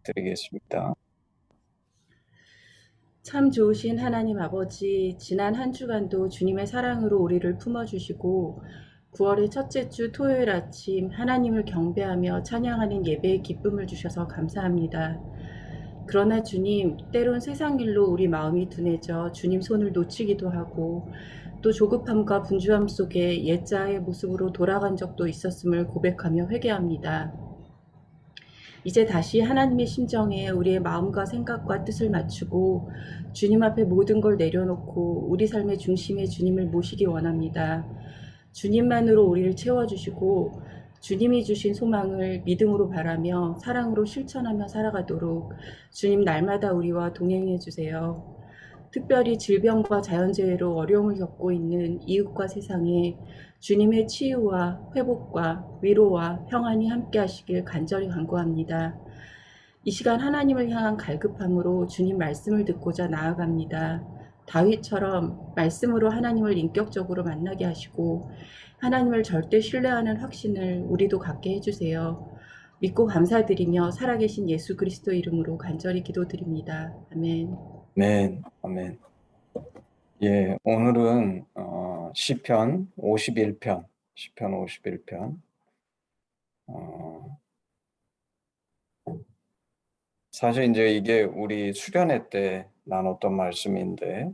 부탁드리겠습니다. 참 좋으신 하나님 아버지, 지난 한 주간도 주님의 사랑으로 우리를 품어주시고 9월의 첫째 주 토요일 아침 하나님을 경배하며 찬양하는 예배의 기쁨을 주셔서 감사합니다. 그러나 주님, 때론 세상 일로 우리 마음이 둔해져 주님 손을 놓치기도 하고 또 조급함과 분주함 속에 옛자의 모습으로 돌아간 적도 있었음을 고백하며 회개합니다. 이제 다시 하나님의 심정에 우리의 마음과 생각과 뜻을 맞추고 주님 앞에 모든 걸 내려놓고 우리 삶의 중심에 주님을 모시기 원합니다. 주님만으로 우리를 채워주시고 주님이 주신 소망을 믿음으로 바라며 사랑으로 실천하며 살아가도록 주님 날마다 우리와 동행해 주세요. 특별히 질병과 자연재해로 어려움을 겪고 있는 이웃과 세상에 주님의 치유와 회복과 위로와 평안이 함께 하시길 간절히 간구합니다. 이 시간 하나님을 향한 갈급함으로 주님 말씀을 듣고자 나아갑니다. 다윗처럼 말씀으로 하나님을 인격적으로 만나게 하시고 하나님을 절대 신뢰하는 확신을 우리도 갖게 해주세요. 믿고 감사드리며 살아계신 예수 그리스도 이름으로 간절히 기도드립니다. 아멘. 네, 아멘. 예, 오늘은 시편 51편, 시편 51편. 사실 이제 이게 우리 수련회 때 나눴던 말씀인데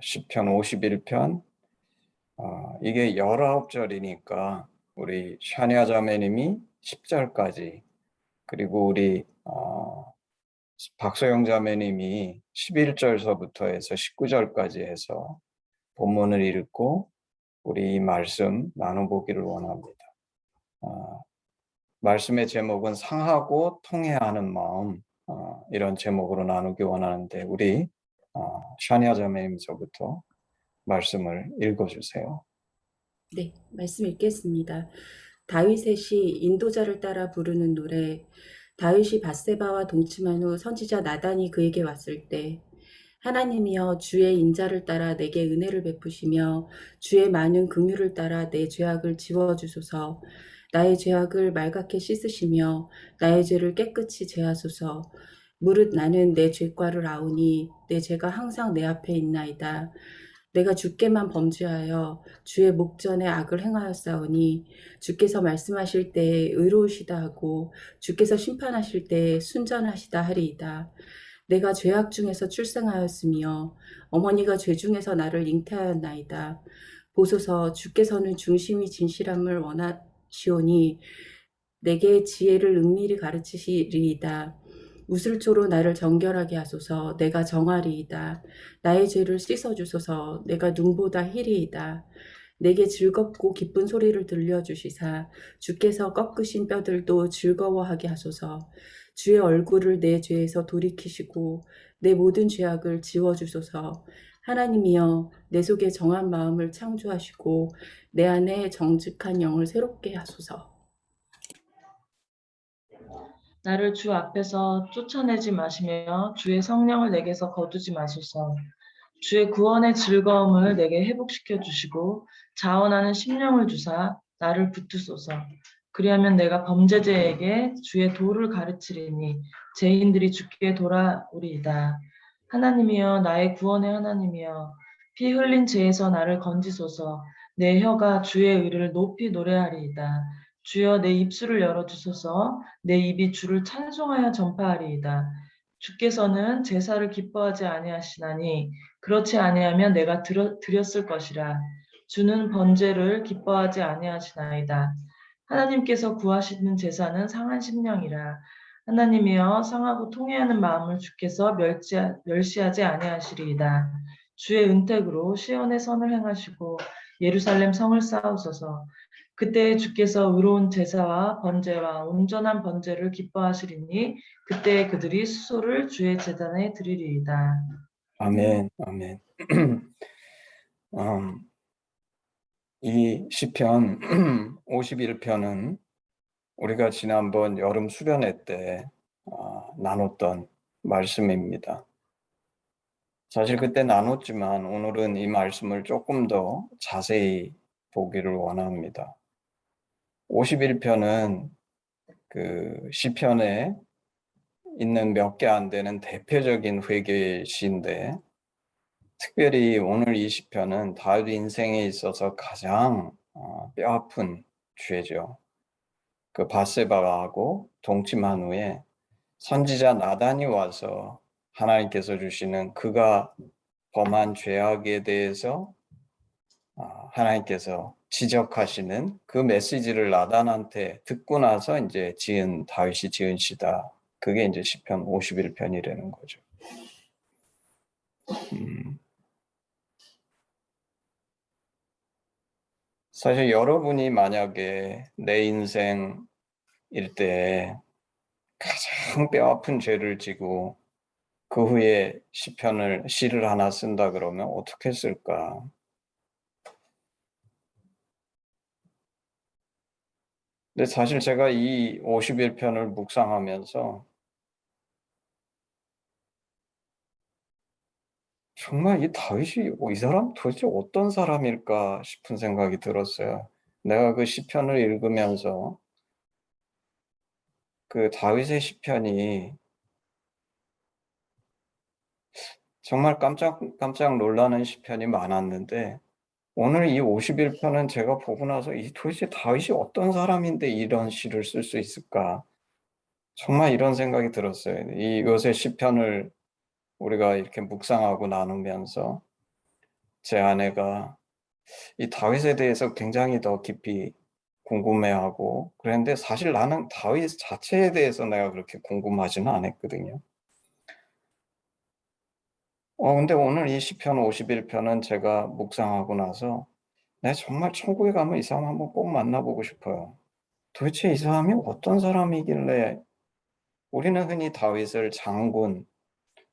시편 51편, 이게 19절이니까 우리 샤니아 자매님이 10절까지, 그리고 우리 박소영 자매님이 11절서부터 해서 19절까지 해서 본문을 읽고 우리 이 말씀 나눠보기를 원합니다. 말씀의 제목은 상하고 통해야 하는 마음, 이런 제목으로 나누기 원하는데 우리 샤니아 자매님서부터 말씀을 읽어주세요. 네, 말씀 읽겠습니다. 다윗의 시 인도자를 따라 부르는 노래. 다윗이 밧세바와 동침한 후 선지자 나단이 그에게 왔을 때 하나님이여 주의 인자를 따라 내게 은혜를 베푸시며 주의 많은 긍휼을 따라 내 죄악을 지워주소서. 나의 죄악을 말갛게 씻으시며 나의 죄를 깨끗이 제하소서. 무릇 나는 내 죄과를 아오니 내 죄가 항상 내 앞에 있나이다. 내가 주께만 범죄하여 주의 목전에 악을 행하였사오니 주께서 말씀하실 때에 의로우시다 하고 주께서 심판하실 때에 순전하시다 하리이다. 내가 죄악 중에서 출생하였으며 어머니가 죄 중에서 나를 잉태하였나이다. 보소서 주께서는 중심이 진실함을 원하시오니 내게 지혜를 은밀히 가르치시리이다. 우슬초로 나를 정결하게 하소서. 내가 정하리이다. 나의 죄를 씻어주소서. 내가 눈보다 희리이다. 내게 즐겁고 기쁜 소리를 들려주시사 주께서 꺾으신 뼈들도 즐거워하게 하소서. 주의 얼굴을 내 죄에서 돌이키시고 내 모든 죄악을 지워주소서. 하나님이여 내 속에 정한 마음을 창조하시고 내 안에 정직한 영을 새롭게 하소서. 나를 주 앞에서 쫓아내지 마시며 주의 성령을 내게서 거두지 마소서. 주의 구원의 즐거움을 내게 회복시켜 주시고 자원하는 심령을 주사 나를 붙드소서. 그리하면 내가 범죄자에게 주의 도를 가르치리니 죄인들이 주께 돌아오리이다. 하나님이여 나의 구원의 하나님이여 피 흘린 죄에서 나를 건지소서. 내 혀가 주의 의를 높이 노래하리이다. 주여 내 입술을 열어주소서. 내 입이 주를 찬송하여 전파하리이다. 주께서는 제사를 기뻐하지 아니하시나니 그렇지 아니하면 내가 드렸을 것이라. 주는 번제를 기뻐하지 아니하시나이다. 하나님께서 구하시는 제사는 상한 심령이라. 하나님이여 상하고 통회하는 마음을 주께서 멸시하지 아니하시리이다. 주의 은택으로 시온의 선을 행하시고 예루살렘 성을 쌓으소서. 그때 주께서 의로운 제사와 번제와 온전한 번제를 기뻐하시리니 그때 그들이 수소를 주의 제단에 드리리이다. 아멘, 아멘. 이 시편 51편은 우리가 지난번 여름 수련회 때 나눴던 말씀입니다. 사실 그때 나눴지만 오늘은 이 말씀을 조금 더 자세히 보기를 원합니다. 51편은 그 시편의 있는 몇 개 안 되는 대표적인 회개 시인데, 특별히 오늘 이 시편은 다윗 인생에 있어서 가장 뼈아픈 죄죠. 그 밧세바하고 동침한 후에 선지자 나단이 와서 하나님께서 주시는 그가 범한 죄악에 대해서 하나님께서 지적하시는 그 메시지를 나단한테 듣고 나서 이제 다윗이 지은 시다. 그게 이제 시편 51편이라는 거죠. 사실 여러분이 만약에 내 인생일 때 가장 뼈아픈 죄를 지고 그 후에 시를 하나 쓴다 그러면 어떻게 쓸까? 근데 사실 제가 이 51편을 묵상하면서 정말 이 다윗이 이 사람 도대체 어떤 사람일까 싶은 생각이 들었어요. 내가 그 시편을 읽으면서 그 다윗의 시편이 정말 깜짝 놀라는 시편이 많았는데 오늘 이 51편은 제가 보고 나서 이 도대체 다윗이 어떤 사람인데 이런 시를 쓸 수 있을까? 정말 이런 생각이 들었어요. 이 요새 시편을 우리가 이렇게 묵상하고 나누면서 제 아내가 이 다윗에 대해서 굉장히 더 깊이 궁금해하고 그랬는데 사실 나는 다윗 자체에 대해서 내가 그렇게 궁금하지는 않았거든요. 근데 오늘 이 시편 51편은 제가 묵상하고 나서 내가 정말 천국에 가면 이 사람 한번 꼭 만나보고 싶어요. 도대체 이 사람이 어떤 사람이길래 우리는 흔히 다윗을 장군,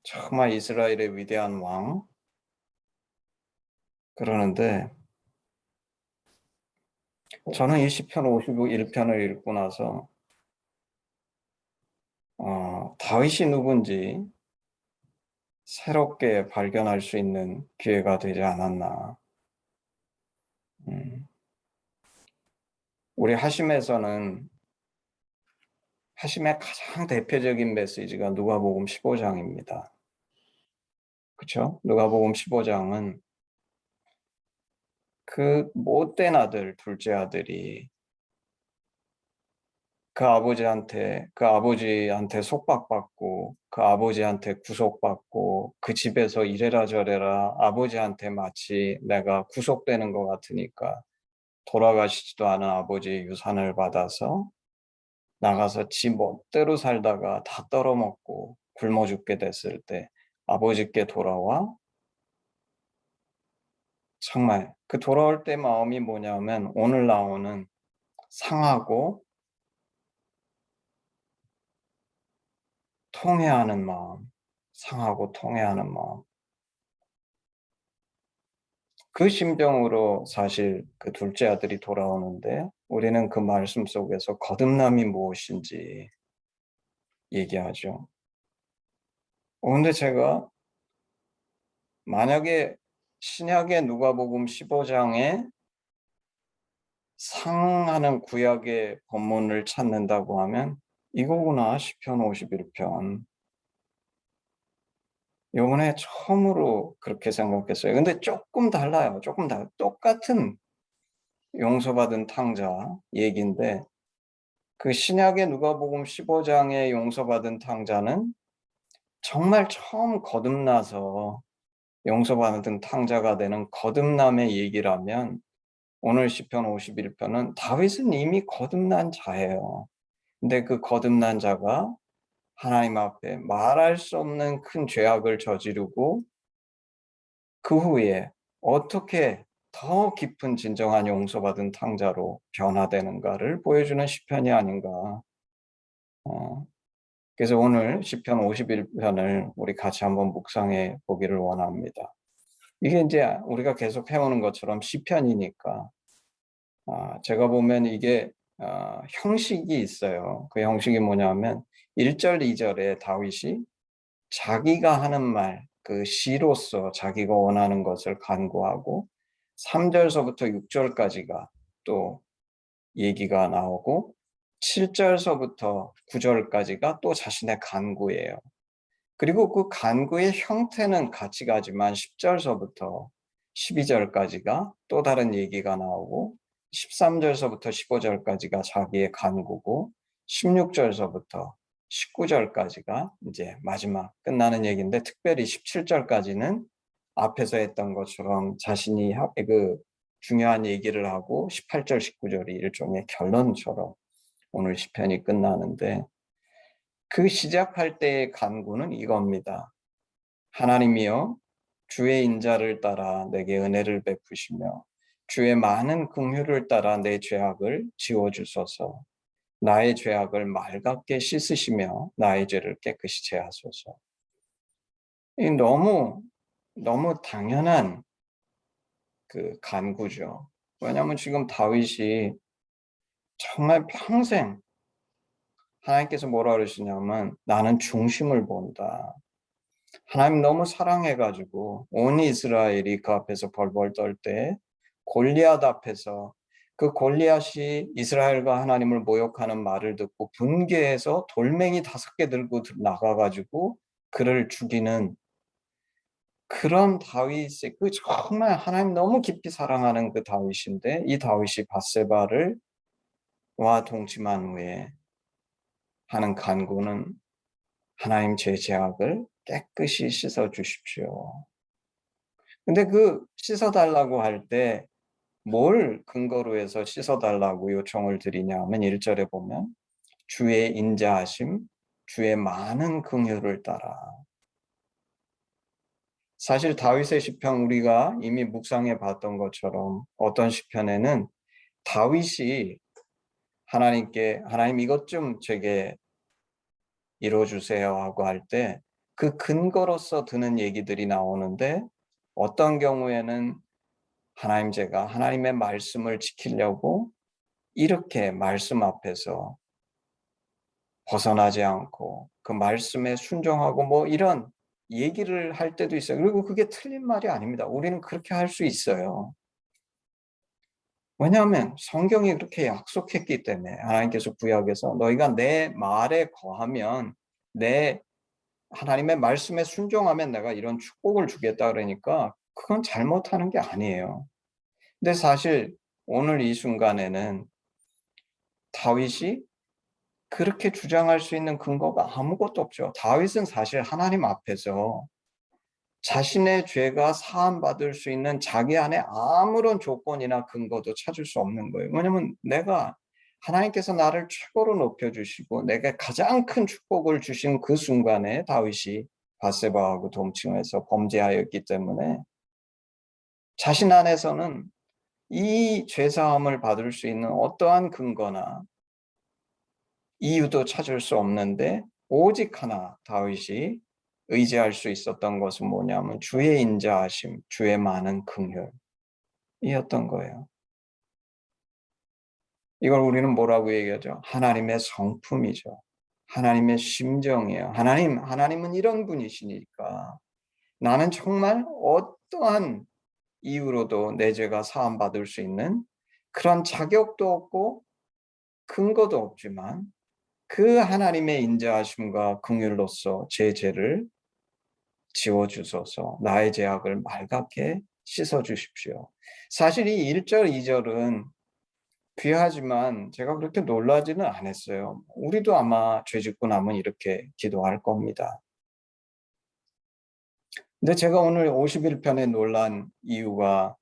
정말 이스라엘의 위대한 왕 그러는데 저는 이 시편 51편을 읽고 나서 다윗이 누군지 새롭게 발견할 수 있는 기회가 되지 않았나. 우리 하심에서는 하심의 가장 대표적인 메시지가 누가복음 15장입니다. 그렇죠? 누가복음 15장은 그 못된 아들, 둘째 아들이 그 아버지한테 속박받고 그 아버지한테 구속받고 그 집에서 이래라 저래라 아버지한테 마치 내가 구속되는 것 같으니까 돌아가시지도 않은 아버지의 유산을 받아서 나가서 지 멋대로 살다가 다 떨어먹고 굶어 죽게 됐을 때 아버지께 돌아와 정말 그 돌아올 때 마음이 뭐냐면 오늘 나오는 상하고 통회하는 마음, 상하고 통회하는 마음. 그 심정으로 사실 그 둘째 아들이 돌아오는데 우리는 그 말씀 속에서 거듭남이 무엇인지 얘기하죠. 근데 제가 만약에 신약의 누가복음 15장에 상하는 구약의 본문을 찾는다고 하면 이거구나 시편 51편. 요번에 처음으로 그렇게 생각했어요. 근데 조금 달라요. 똑같은 용서받은 탕자 얘기인데 그 신약의 누가복음 15장의 용서받은 탕자는 정말 처음 거듭나서 용서받은 탕자가 되는 거듭남의 얘기라면 오늘 시편 51편은 다윗은 이미 거듭난 자예요. 근데 그 거듭난 자가 하나님 앞에 말할 수 없는 큰 죄악을 저지르고 그 후에 어떻게 더 깊은 진정한 용서받은 탕자로 변화되는가를 보여주는 시편이 아닌가. 그래서 오늘 시편 51편을 우리 같이 한번 묵상해 보기를 원합니다. 이게 이제 우리가 계속 해오는 것처럼 시편이니까 제가 보면 이게 형식이 있어요. 그 형식이 뭐냐면 1절, 2절에 다윗이 자기가 하는 말, 그 시로서 자기가 원하는 것을 간구하고 3절서부터 6절까지가 또 얘기가 나오고 7절서부터 9절까지가 또 자신의 간구예요. 그리고 그 간구의 형태는 같이 가지만 10절서부터 12절까지가 또 다른 얘기가 나오고 13절서부터 15절까지가 자기의 간구고 16절서부터 19절까지가 이제 마지막 끝나는 얘기인데, 특별히 17절까지는 앞에서 했던 것처럼 자신이 그 중요한 얘기를 하고 18절, 19절이 일종의 결론처럼 오늘 시편이 끝나는데, 그 시작할 때의 간구는 이겁니다. 하나님이여, 주의 인자를 따라 내게 은혜를 베푸시며 주의 많은 긍휼을 따라 내 죄악을 지워주소서. 나의 죄악을 맑게 씻으시며 나의 죄를 깨끗이 제하소서. 이 너무 당연한 그 간구죠. 왜냐하면 지금 다윗이 정말 평생 하나님께서 뭐라 그러시냐면 나는 중심을 본다. 하나님 너무 사랑해가지고 온 이스라엘이 그 앞에서 벌벌 떨 때 골리앗 앞에서 그 골리앗이 이스라엘과 하나님을 모욕하는 말을 듣고 분개해서 돌멩이 5개 들고 나가가지고 그를 죽이는 그런 다윗의 그 정말 하나님 너무 깊이 사랑하는 그 다윗인데, 이 다윗이 밧세바를 와 동침한 후에 하는 간구는 하나님 제 죄악을 깨끗이 씻어 주십시오. 근데 그 씻어달라고 할 때 뭘 근거로 해서 씻어달라고 요청을 드리냐 하면 1절에 보면 주의 인자하심, 주의 많은 긍휼을 따라. 사실 다윗의 시편 우리가 이미 묵상해 봤던 것처럼 어떤 시편에는 다윗이 하나님께 하나님 이것 좀 제게 이뤄주세요 하고 할 때 그 근거로서 드는 얘기들이 나오는데, 어떤 경우에는 하나님 제가 하나님의 말씀을 지키려고 이렇게 말씀 앞에서 벗어나지 않고 그 말씀에 순종하고 뭐 이런 얘기를 할 때도 있어요. 그리고 그게 틀린 말이 아닙니다. 우리는 그렇게 할 수 있어요. 왜냐하면 성경이 그렇게 약속했기 때문에. 하나님께서 구약에서 너희가 내 말에 거하면, 내 하나님의 말씀에 순종하면 내가 이런 축복을 주겠다 그러니까 그건 잘못하는 게 아니에요. 근데 사실 오늘 이 순간에는 다윗이 그렇게 주장할 수 있는 근거가 아무것도 없죠. 다윗은 사실 하나님 앞에서 자신의 죄가 사함받을 수 있는 자기 안에 아무런 조건이나 근거도 찾을 수 없는 거예요. 왜냐하면 내가 하나님께서 나를 최고로 높여주시고 내게 가장 큰 축복을 주신 그 순간에 다윗이 밧세바하고 동침해서 범죄하였기 때문에 자신 안에서는 이 죄사함을 받을 수 있는 어떠한 근거나 이유도 찾을 수 없는데, 오직 하나 다윗이 의지할 수 있었던 것은 뭐냐면 주의 인자하심, 주의 많은 긍휼이었던 거예요. 이걸 우리는 뭐라고 얘기하죠? 하나님의 성품이죠. 하나님의 심정이에요. 하나님은 이런 분이시니까 나는 정말 어떠한 이유로도 내 죄가 사함받을 수 있는 그런 자격도 없고 근거도 없지만 그 하나님의 인자하심과 긍휼로서 제 죄를 지워주소서, 나의 죄악을 맑게 씻어주십시오. 사실 이 1절, 2절은 귀하지만 제가 그렇게 놀라지는 않았어요. 우리도 아마 죄 짓고 나면 이렇게 기도할 겁니다. 근데 제가 오늘 51편에 놀란 이유가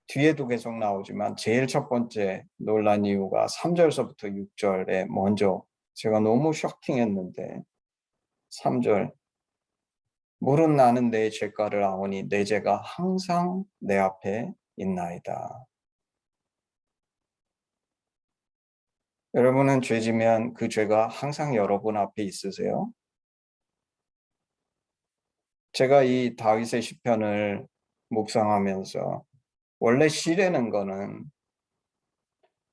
뒤에도 계속 나오지만 제일 첫 번째 놀란 이유가 3절서부터 6절에 먼저 제가 너무 쇼킹했는데, 3절 물은 나는 내 죄가를 아오니 내 죄가 항상 내 앞에 있나이다. 여러분은 죄 지면 그 죄가 항상 여러분 앞에 있으세요? 제가 이 다윗의 시편을 묵상하면서 원래 시라는 거는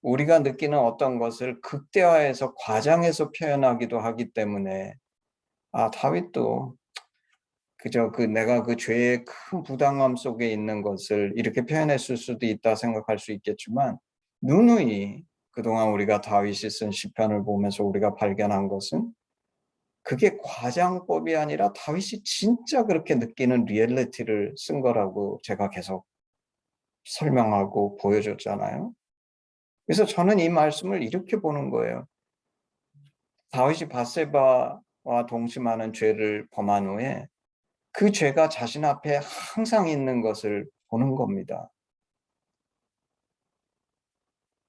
우리가 느끼는 어떤 것을 극대화해서 과장해서 표현하기도 하기 때문에 다윗도 그저 내가 그 죄의 큰 부당함 속에 있는 것을 이렇게 표현했을 수도 있다 생각할 수 있겠지만, 누누이 그동안 우리가 다윗이 쓴 시편을 보면서 우리가 발견한 것은 그게 과장법이 아니라 다윗이 진짜 그렇게 느끼는 리얼리티를 쓴 거라고 제가 계속 설명하고 보여줬잖아요. 그래서 저는 이 말씀을 이렇게 보는 거예요. 다윗이 밧세바와 동침하는 죄를 범한 후에 그 죄가 자신 앞에 항상 있는 것을 보는 겁니다.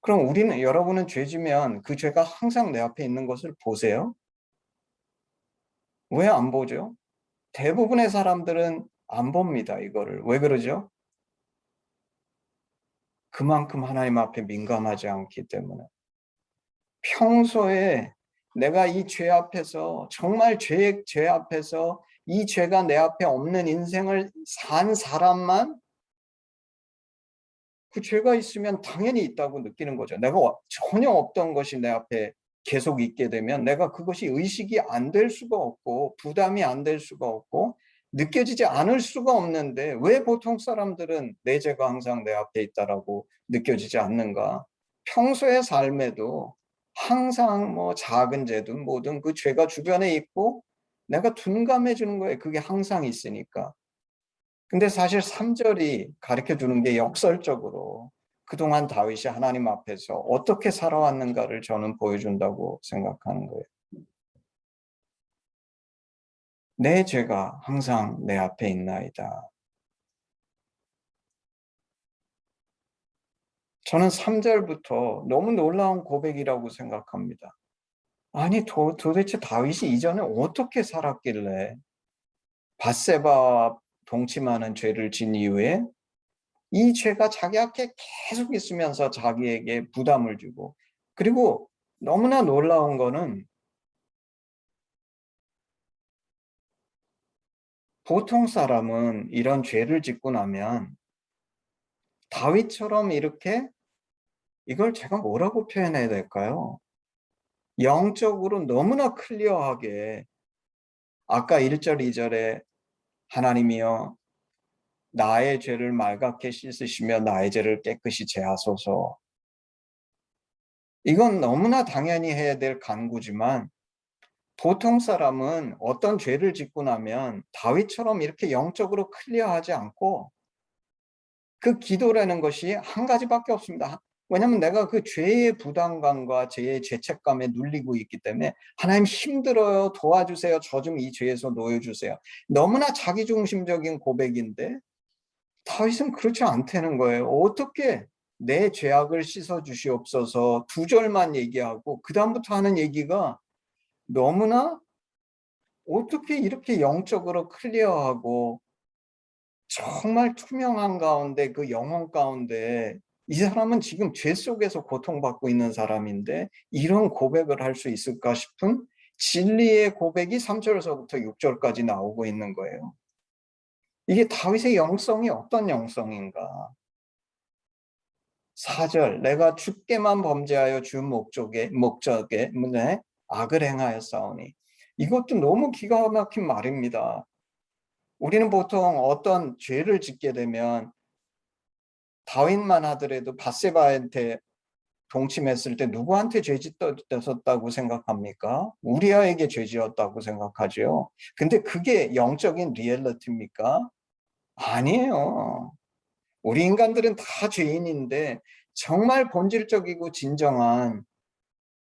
그럼 여러분은 죄 지면 그 죄가 항상 내 앞에 있는 것을 보세요? 왜 안 보죠? 대부분의 사람들은 안 봅니다, 이거를. 왜 그러죠? 그만큼 하나님 앞에 민감하지 않기 때문에. 평소에 내가 이 죄 앞에서, 정말 죄 앞에서 이 죄가 내 앞에 없는 인생을 산 사람만 그 죄가 있으면 당연히 있다고 느끼는 거죠. 내가 전혀 없던 것이 내 앞에 계속 있게 되면 내가 그것이 의식이 안 될 수가 없고 부담이 안 될 수가 없고 느껴지지 않을 수가 없는데 왜 보통 사람들은 내 죄가 항상 내 앞에 있다라고 느껴지지 않는가? 평소의 삶에도 항상 뭐 작은 죄든 뭐든 그 죄가 주변에 있고 내가 둔감해지는 거예요. 그게 항상 있으니까. 근데 사실 3절이 가르쳐 주는 게 역설적으로 그동안 다윗이 하나님 앞에서 어떻게 살아왔는가를 저는 보여준다고 생각하는 거예요. 내 죄가 항상 내 앞에 있나이다. 저는 3절부터 너무 놀라운 고백이라고 생각합니다. 아니 도대체 다윗이 이전에 어떻게 살았길래 밧세바와 동침하는 죄를 진 이후에 이 죄가 자기 앞에 계속 있으면서 자기에게 부담을 주고 그리고 너무나 놀라운 거는 보통 사람은 이런 죄를 짓고 나면 다윗처럼 이렇게 이걸 제가 뭐라고 표현해야 될까요? 영적으로 너무나 클리어하게 아까 1절, 2절에 하나님이여 나의 죄를 말갛게 씻으시며 나의 죄를 깨끗이 제하소서. 이건 너무나 당연히 해야 될 간구지만 보통 사람은 어떤 죄를 짓고 나면 다윗처럼 이렇게 영적으로 클리어하지 않고 그 기도라는 것이 한 가지밖에 없습니다. 왜냐하면 내가 그 죄의 부담감과 죄의 죄책감에 눌리고 있기 때문에 하나님 힘들어요. 도와주세요. 저 좀 이 죄에서 놓여주세요. 너무나 자기중심적인 고백인데 다윗은 그렇지 않다는 거예요. 어떻게 내 죄악을 씻어주시옵소서 2절만 얘기하고 그 다음부터 하는 얘기가 너무나 어떻게 이렇게 영적으로 클리어하고 정말 투명한 가운데 그 영혼 가운데 이 사람은 지금 죄 속에서 고통받고 있는 사람인데 이런 고백을 할 수 있을까 싶은 진리의 고백이 3절에서부터 6절까지 나오고 있는 거예요. 이게 다윗의 영성이 어떤 영성인가? 4절 내가 주께만 범죄하여 주 목적에 문에 악을 행하였사오니 이것도 너무 기가 막힌 말입니다. 우리는 보통 어떤 죄를 짓게 되면 다윗만 하더라도 밧세바한테 동침했을 때 누구한테 죄 짓었다고 생각합니까? 우리아에게 죄 지었다고 생각하죠. 근데 그게 영적인 리얼리티입니까? 아니에요. 우리 인간들은 다 죄인인데 정말 본질적이고 진정한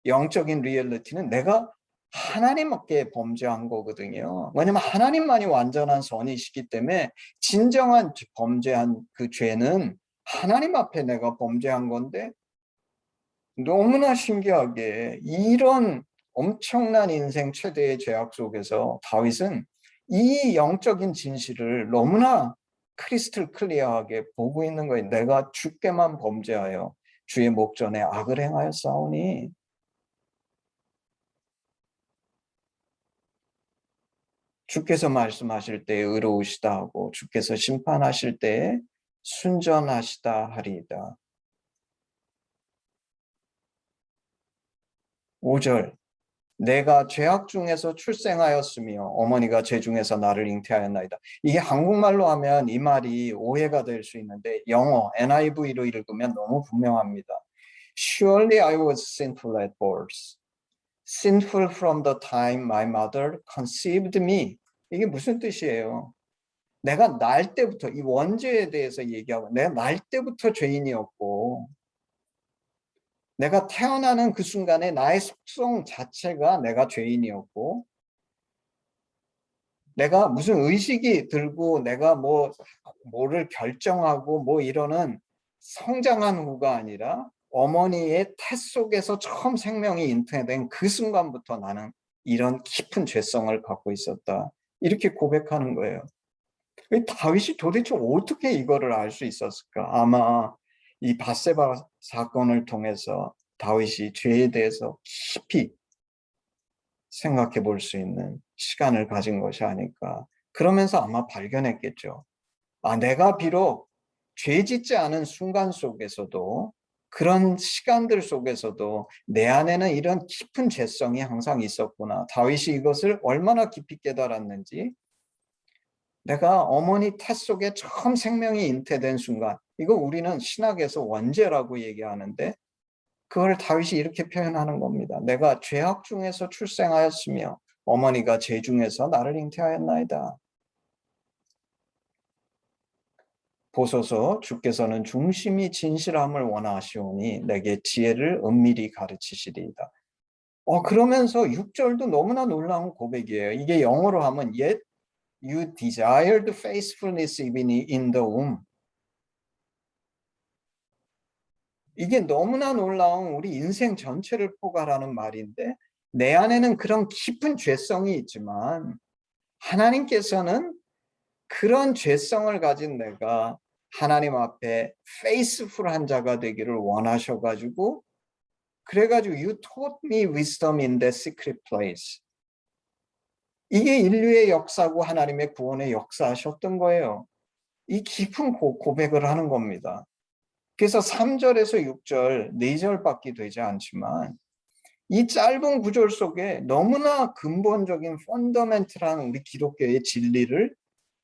영적인 리얼리티는 내가 하나님께 범죄한 거거든요. 왜냐면 하나님만이 완전한 선이시기 때문에 진정한 범죄한 그 죄는 하나님 앞에 내가 범죄한 건데 너무나 신기하게 이런 엄청난 인생 최대의 죄악 속에서 다윗은 이 영적인 진실을 너무나 크리스탈 클리어하게 보고 있는 거예요. 내가 주께만 범죄하여 주의 목전에 악을 행하여 싸우니 주께서 말씀하실 때에 의로우시다 하고 주께서 심판하실 때에 순전하시다 하리이다. 5절 내가 죄악 중에서 출생하였으며 어머니가 죄 중에서 나를 잉태하였나이다. 이게 한국말로 하면 이 말이 오해가 될 수 있는데 영어 NIV로 읽으면 너무 분명합니다. Surely I was sinful at birth, sinful from the time my mother conceived me. 이게 무슨 뜻이에요? 내가 날 때부터, 이 원죄에 대해서 얘기하고, 내가 날 때부터 죄인이었고, 내가 태어나는 그 순간에 나의 속성 자체가 내가 죄인이었고, 내가 무슨 의식이 들고 내가 뭐를 결정하고 뭐 이러는 성장한 후가 아니라 어머니의 태 속에서 처음 생명이 잉태된 그 순간부터 나는 이런 깊은 죄성을 갖고 있었다. 이렇게 고백하는 거예요. 다윗이 도대체 어떻게 이거를 알 수 있었을까? 아마 이 밧세바 사건을 통해서 다윗이 죄에 대해서 깊이 생각해 볼 수 있는 시간을 가진 것이 아닐까. 그러면서 아마 발견했겠죠. 아, 내가 비록 죄 짓지 않은 순간 속에서도 그런 시간들 속에서도 내 안에는 이런 깊은 죄성이 항상 있었구나. 다윗이 이것을 얼마나 깊이 깨달았는지, 내가 어머니 태 속에 처음 생명이 잉태된 순간, 이거 우리는 신학에서 원죄라고 얘기하는데 그걸 다윗이 이렇게 표현하는 겁니다. 내가 죄악 중에서 출생하였으며 어머니가 죄 중에서 나를 잉태하였나이다. 보소서 주께서는 중심이 진실함을 원하시오니 내게 지혜를 은밀히 가르치시리이다. 그러면서 6절도 너무나 놀라운 고백이에요. 이게 영어로 하면 Yet you desired faithfulness even in the womb. 이게 너무나 놀라운 우리 인생 전체를 포괄하는 말인데, 내 안에는 그런 깊은 죄성이 있지만 하나님께서는 그런 죄성을 가진 내가 하나님 앞에 faithful한 자가 되기를 원하셔가지고, 그래가지고 you taught me wisdom in the secret place. 이게 인류의 역사고 하나님의 구원의 역사하셨던 거예요. 이 깊은 고백을 하는 겁니다. 그래서 3절에서 6절, 4절밖에 되지 않지만 이 짧은 구절 속에 너무나 근본적인 펀더멘탈한 우리 기독교의 진리를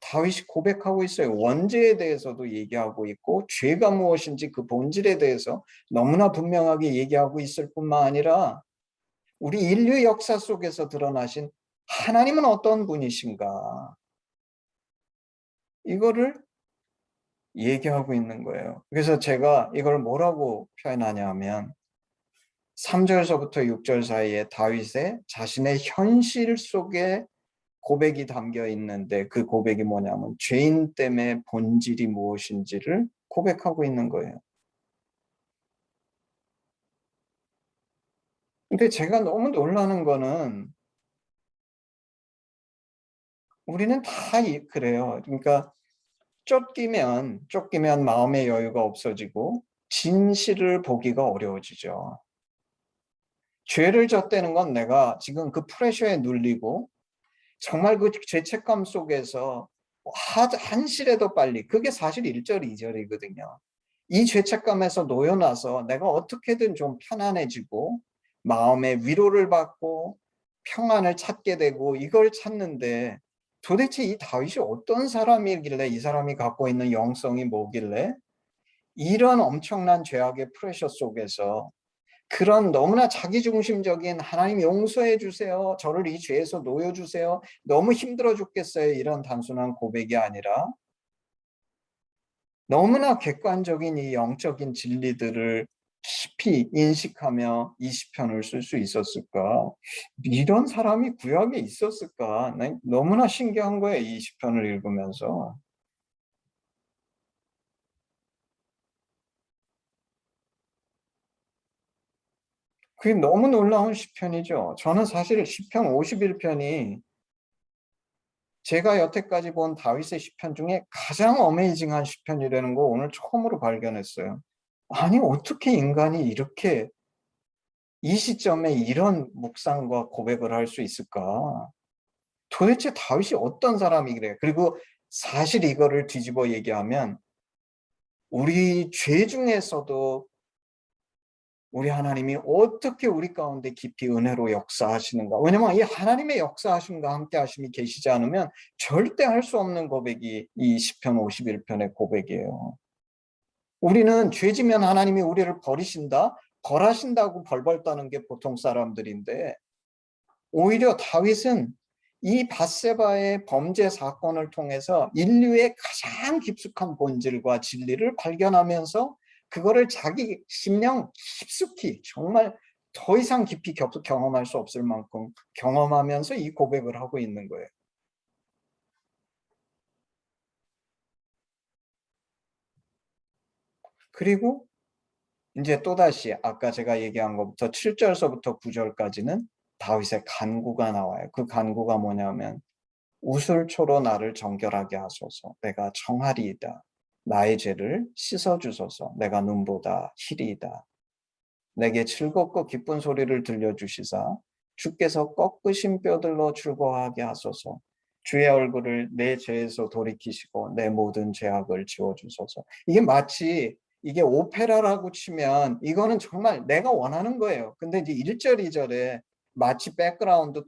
다윗이 고백하고 있어요. 원죄에 대해서도 얘기하고 있고 죄가 무엇인지 그 본질에 대해서 너무나 분명하게 얘기하고 있을 뿐만 아니라 우리 인류 역사 속에서 드러나신 하나님은 어떤 분이신가, 이거를 얘기하고 있는 거예요. 그래서 제가 이걸 뭐라고 표현하냐 하면 3절서부터 6절 사이에 다윗의 자신의 현실 속에 고백이 담겨 있는데, 그 고백이 뭐냐면 죄인 때문에 본질이 무엇인지를 고백하고 있는 거예요. 근데 제가 너무 놀라는 거는 우리는 다 그래요. 그러니까 쫓기면 마음의 여유가 없어지고 진실을 보기가 어려워지죠. 죄를 졌다는 건 내가 지금 그 프레셔에 눌리고 정말 그 죄책감 속에서 한시라도 빨리, 그게 사실 1절, 2절이거든요. 이 죄책감에서 놓여나서 내가 어떻게든 좀 편안해지고 마음의 위로를 받고 평안을 찾게 되고 이걸 찾는데, 도대체 이 다윗이 어떤 사람이길래, 이 사람이 갖고 있는 영성이 뭐길래 이런 엄청난 죄악의 프레셔 속에서 그런 너무나 자기중심적인 하나님 용서해 주세요, 저를 이 죄에서 놓여주세요, 너무 힘들어 죽겠어요, 이런 단순한 고백이 아니라 너무나 객관적인 이 영적인 진리들을 깊이 인식하며 이 시편을 쓸 수 있었을까? 이런 사람이 구약에 있었을까? 너무나 신기한 거예요, 이 시편을 읽으면서. 그게 너무 놀라운 시편이죠. 저는 사실 시편 51편이 제가 여태까지 본 다윗의 시편 중에 가장 어메이징한 시편이라는 거 오늘 처음으로 발견했어요. 아니, 어떻게 인간이 이렇게 이 시점에 이런 묵상과 고백을 할 수 있을까? 도대체 다윗이 어떤 사람이길래? 그리고 사실 이거를 뒤집어 얘기하면 우리 죄 중에서도 우리 하나님이 어떻게 우리 가운데 깊이 은혜로 역사하시는가? 왜냐면 이 하나님의 역사하심과 함께 하심이 계시지 않으면 절대 할 수 없는 고백이 이 시편 51편의 고백이에요. 우리는 죄지면 하나님이 우리를 버리신다, 벌하신다고 벌벌 떠는 게 보통 사람들인데 오히려 다윗은 이 밧세바의 범죄 사건을 통해서 인류의 가장 깊숙한 본질과 진리를 발견하면서 그거를 자기 심령 깊숙이 정말 더 이상 깊이 경험할 수 없을 만큼 경험하면서 이 고백을 하고 있는 거예요. 그리고 이제 또다시 아까 제가 얘기한 것부터 7절서부터 9절까지는 다윗의 간구가 나와요. 그 간구가 뭐냐면 우슬초로 나를 정결하게 하소서. 내가 정하리이다. 나의 죄를 씻어주소서. 내가 눈보다 희리이다. 내게 즐겁고 기쁜 소리를 들려주시사 주께서 꺾으신 뼈들로 즐거워하게 하소서. 주의 얼굴을 내 죄에서 돌이키시고 내 모든 죄악을 지워주소서. 이게 마치 이게 오페라라고 치면 이거는 정말 내가 원하는 거예요. 근데 이제 1절, 2절에 마치 백그라운드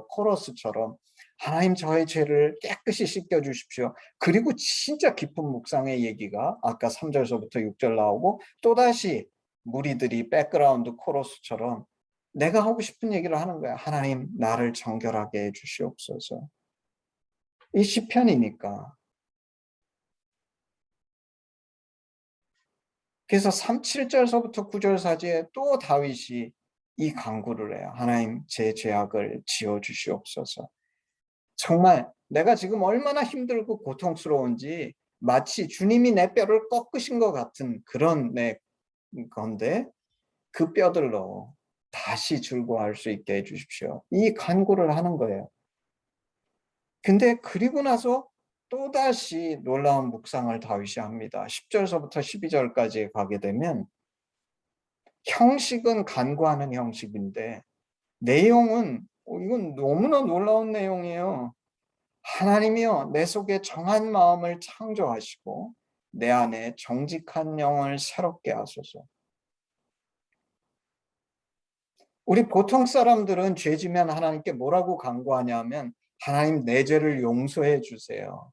코러스처럼 하나님 저의 죄를 깨끗이 씻겨주십시오. 그리고 진짜 깊은 묵상의 얘기가 아까 3절서부터 6절 나오고 또다시 무리들이 백그라운드 코러스처럼 내가 하고 싶은 얘기를 하는 거야. 하나님 나를 정결하게 해주시옵소서. 이 시편이니까. 그래서 7절서부터 9절 사이에 또 다윗이 이 간구를 해요. 하나님 제 죄악을 지워주시옵소서. 정말 내가 지금 얼마나 힘들고 고통스러운지 마치 주님이 내 뼈를 꺾으신 것 같은 그런 내 건데 그 뼈들로 다시 즐거워할 수 있게 해주십시오. 이 간구를 하는 거예요. 근데 그리고 나서 또다시 놀라운 묵상을 다윗이 합니다. 10절서부터 12절까지 가게 되면 형식은 간구하는 형식인데 내용은 이건 너무나 놀라운 내용이에요. 하나님이여 내 속에 정한 마음을 창조하시고 내 안에 정직한 영을 새롭게 하소서. 우리 보통 사람들은 죄 지면 하나님께 뭐라고 간구하냐면 하나님 내 죄를 용서해 주세요.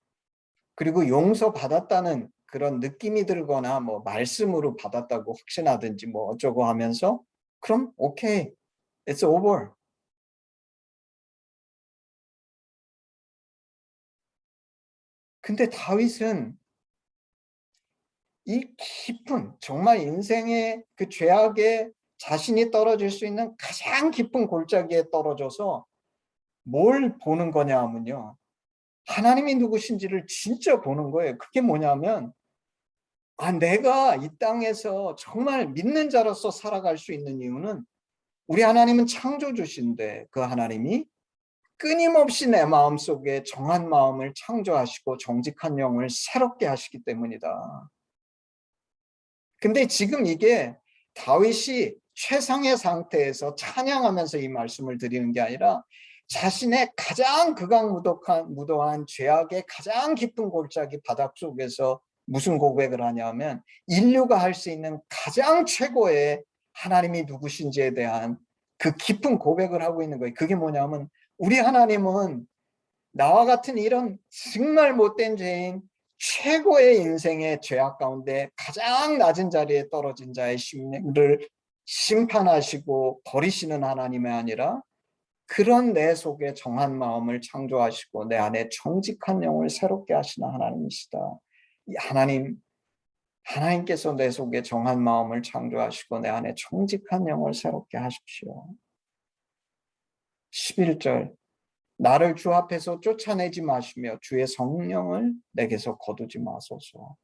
그리고 용서받았다는 그런 느낌이 들거나 뭐 말씀으로 받았다고 확신하든지 뭐 어쩌고 하면서 그럼 오케이, it's over. 근데 다윗은 이 깊은 정말 인생의 그 죄악에 자신이 떨어질 수 있는 가장 깊은 골짜기에 떨어져서 뭘 보는 거냐 하면요. 하나님이 누구신지를 진짜 보는 거예요. 그게 뭐냐면 내가 이 땅에서 정말 믿는 자로서 살아갈 수 있는 이유는 우리 하나님은 창조주신데 그 하나님이 끊임없이 내 마음속에 정한 마음을 창조하시고 정직한 영을 새롭게 하시기 때문이다. 근데 지금 이게 다윗이 최상의 상태에서 찬양하면서 이 말씀을 드리는 게 아니라 자신의 가장 극악무도한 죄악의 가장 깊은 골짜기 바닥 속에서 무슨 고백을 하냐면 인류가 할 수 있는 가장 최고의 하나님이 누구신지에 대한 그 깊은 고백을 하고 있는 거예요. 그게 뭐냐면 우리 하나님은 나와 같은 이런 정말 못된 죄인 최고의 인생의 죄악 가운데 가장 낮은 자리에 떨어진 자의 심령을 심판하시고 버리시는 하나님이 아니라 그런 내 속에 정한 마음을 창조하시고 내 안에 정직한 영을 새롭게 하시는 하나님이시다. 이 하나님께서 내 속에 정한 마음을 창조하시고 내 안에 정직한 영을 새롭게 하십시오. 11절 나를 주 앞에서 쫓아내지 마시며 주의 성령을 내게서 거두지 마소서.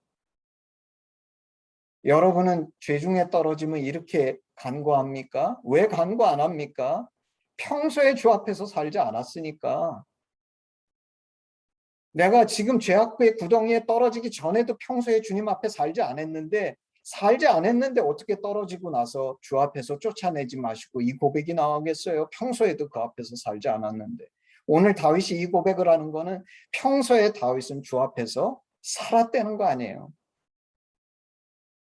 여러분은 죄 중에 떨어지면 이렇게 간구합니까? 왜 간구 안 합니까? 평소에 주 앞에서 살지 않았으니까. 내가 지금 죄악의 구덩이에 떨어지기 전에도 평소에 주님 앞에 살지 않았는데 어떻게 떨어지고 나서 주 앞에서 쫓아내지 마시고 이 고백이 나오겠어요? 평소에도 그 앞에서 살지 않았는데. 오늘 다윗이 이 고백을 하는 거는 평소에 다윗은 주 앞에서 살았다는 거 아니에요.